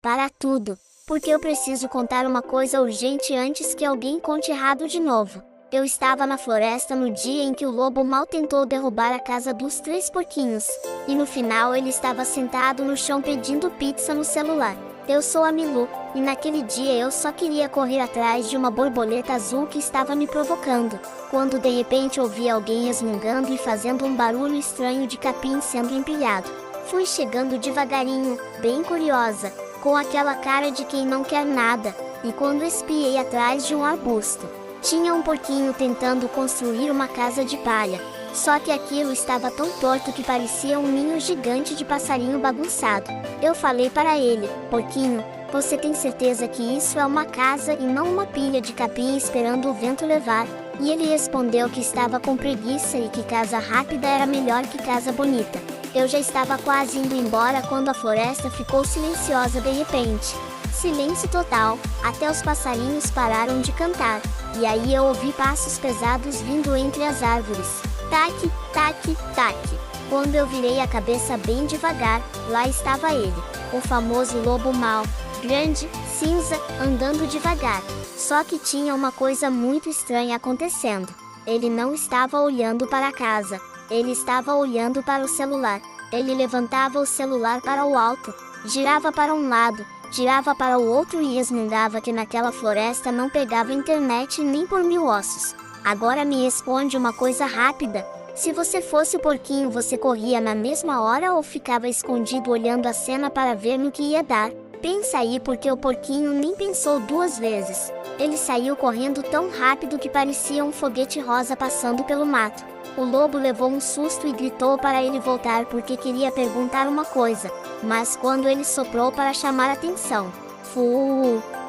Para tudo, porque eu preciso contar uma coisa urgente antes que alguém conte errado de novo. Eu estava na floresta no dia em que o lobo mau tentou derrubar a casa dos 3 porquinhos, e no final ele estava sentado no chão pedindo pizza no celular. Eu sou a Milu, e naquele dia eu só queria correr atrás de uma borboleta azul que estava me provocando, quando de repente ouvi alguém resmungando e fazendo um barulho estranho de capim sendo empilhado. Fui chegando devagarinho, bem curiosa, com aquela cara de quem não quer nada, e quando espiei atrás de um arbusto, tinha um porquinho tentando construir uma casa de palha, só que aquilo estava tão torto que parecia um ninho gigante de passarinho bagunçado. Eu falei para ele: porquinho, você tem certeza que isso é uma casa e não uma pilha de capim esperando o vento levar? E ele respondeu que estava com preguiça e que casa rápida era melhor que casa bonita. Eu já estava quase indo embora quando a floresta ficou silenciosa de repente. Silêncio total, até os passarinhos pararam de cantar, e aí eu ouvi passos pesados vindo entre as árvores. Tac, tac, tac. Quando eu virei a cabeça bem devagar, lá estava ele, o famoso lobo mau, grande, cinza, andando devagar. Só que tinha uma coisa muito estranha acontecendo. Ele não estava olhando para a casa, ele estava olhando para o celular. Ele levantava o celular para o alto, girava para um lado, girava para o outro e resmungava que naquela floresta não pegava internet nem por 1000 ossos. Agora me responde uma coisa rápida. Se você fosse o porquinho, você corria na mesma hora ou ficava escondido olhando a cena para ver no que ia dar? Pensa aí, porque o porquinho nem pensou 2 vezes. Ele saiu correndo tão rápido que parecia um foguete rosa passando pelo mato. O lobo levou um susto e gritou para ele voltar porque queria perguntar uma coisa, mas quando ele soprou para chamar atenção,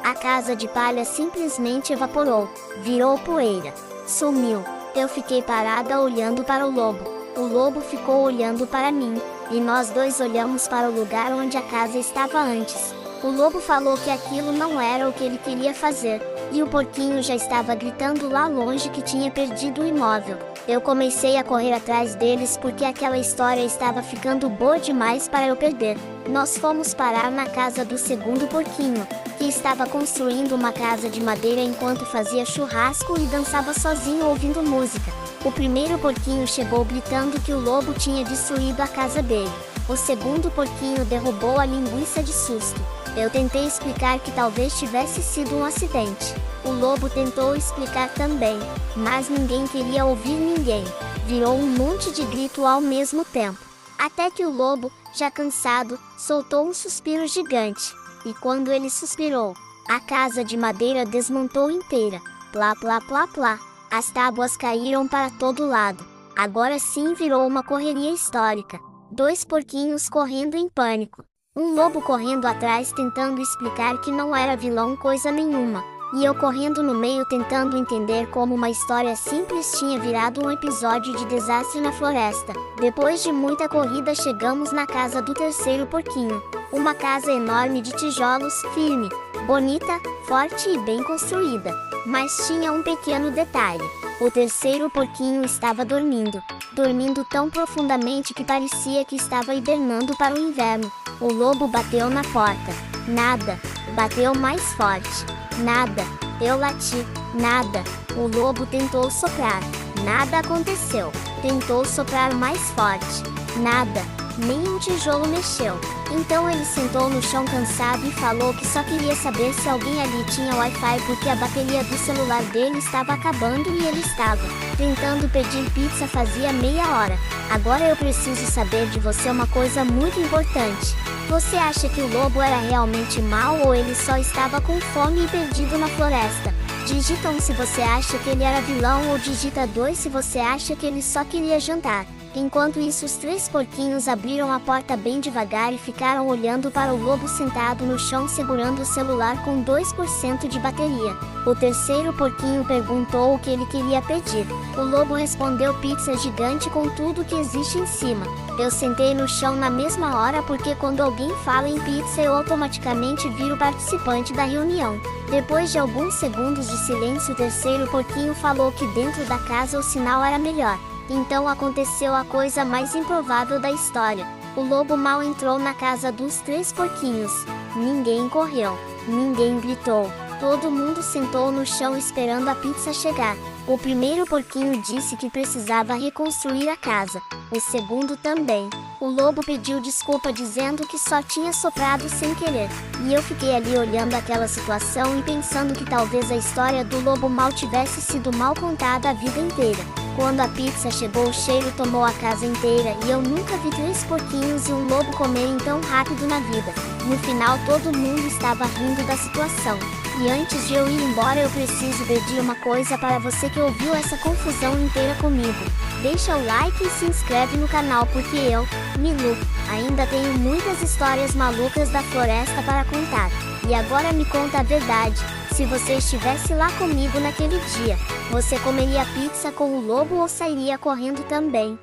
a casa de palha simplesmente evaporou, virou poeira, sumiu. Eu fiquei parada olhando para o lobo ficou olhando para mim, e nós dois olhamos para o lugar onde a casa estava antes. O lobo falou que aquilo não era o que ele queria fazer, e o porquinho já estava gritando lá longe que tinha perdido o imóvel. Eu comecei a correr atrás deles porque aquela história estava ficando boa demais para eu perder. Nós fomos parar na casa do segundo porquinho, que estava construindo uma casa de madeira enquanto fazia churrasco e dançava sozinho ouvindo música. O primeiro porquinho chegou gritando que o lobo tinha destruído a casa dele. O segundo porquinho derrubou a linguiça de susto. Eu tentei explicar que talvez tivesse sido um acidente. O lobo tentou explicar também, mas ninguém queria ouvir ninguém. Virou um monte de grito ao mesmo tempo. Até que o lobo, já cansado, soltou um suspiro gigante. E quando ele suspirou, a casa de madeira desmontou inteira. Plá, plá, plá, plá. As tábuas caíram para todo lado. Agora sim virou uma correria histórica. 2 porquinhos correndo em pânico. Um lobo correndo atrás tentando explicar que não era vilão coisa nenhuma. E eu correndo no meio tentando entender como uma história simples tinha virado um episódio de desastre na floresta. Depois de muita corrida chegamos na casa do terceiro porquinho. Uma casa enorme de tijolos, firme, bonita, forte e bem construída. Mas tinha um pequeno detalhe. O terceiro porquinho estava dormindo. Dormindo tão profundamente que parecia que estava hibernando para o inverno. O lobo bateu na porta. Nada. Bateu mais forte. Nada. Eu lati. Nada. O lobo tentou soprar. Nada aconteceu. Tentou soprar mais forte. Nada. Nem um tijolo mexeu. Então ele sentou no chão cansado e falou que só queria saber se alguém ali tinha Wi-Fi porque a bateria do celular dele estava acabando e ele estava tentando pedir pizza fazia meia hora. Agora eu preciso saber de você uma coisa muito importante. Você acha que o lobo era realmente mau ou ele só estava com fome e perdido na floresta? Digita 1 se você acha que ele era vilão ou digita 2 se você acha que ele só queria jantar. Enquanto isso, os 3 porquinhos abriram a porta bem devagar e ficaram olhando para o lobo sentado no chão segurando o celular com 2% de bateria. O terceiro porquinho perguntou o que ele queria pedir. O lobo respondeu pizza gigante com tudo que existe em cima. Eu sentei no chão na mesma hora porque quando alguém fala em pizza eu automaticamente viro participante da reunião. Depois de alguns segundos de silêncio, o terceiro porquinho falou que dentro da casa o sinal era melhor. Então aconteceu a coisa mais improvável da história. O lobo mau entrou na casa dos 3 porquinhos. Ninguém correu, ninguém gritou. Todo mundo sentou no chão esperando a pizza chegar. O primeiro porquinho disse que precisava reconstruir a casa. O segundo também. O lobo pediu desculpa dizendo que só tinha soprado sem querer. E eu fiquei ali olhando aquela situação e pensando que talvez a história do lobo mal tivesse sido mal contada a vida inteira. Quando a pizza chegou, o cheiro tomou a casa inteira e eu nunca vi 3 porquinhos e um lobo comerem tão rápido na vida. No final, todo mundo estava rindo da situação. E antes de eu ir embora, eu preciso pedir uma coisa para você que ouviu essa confusão inteira comigo. Deixa o like e se inscreve no canal porque eu, Milu, ainda tenho muitas histórias malucas da floresta para contar. E agora me conta a verdade, se você estivesse lá comigo naquele dia, você comeria pizza com o lobo ou sairia correndo também?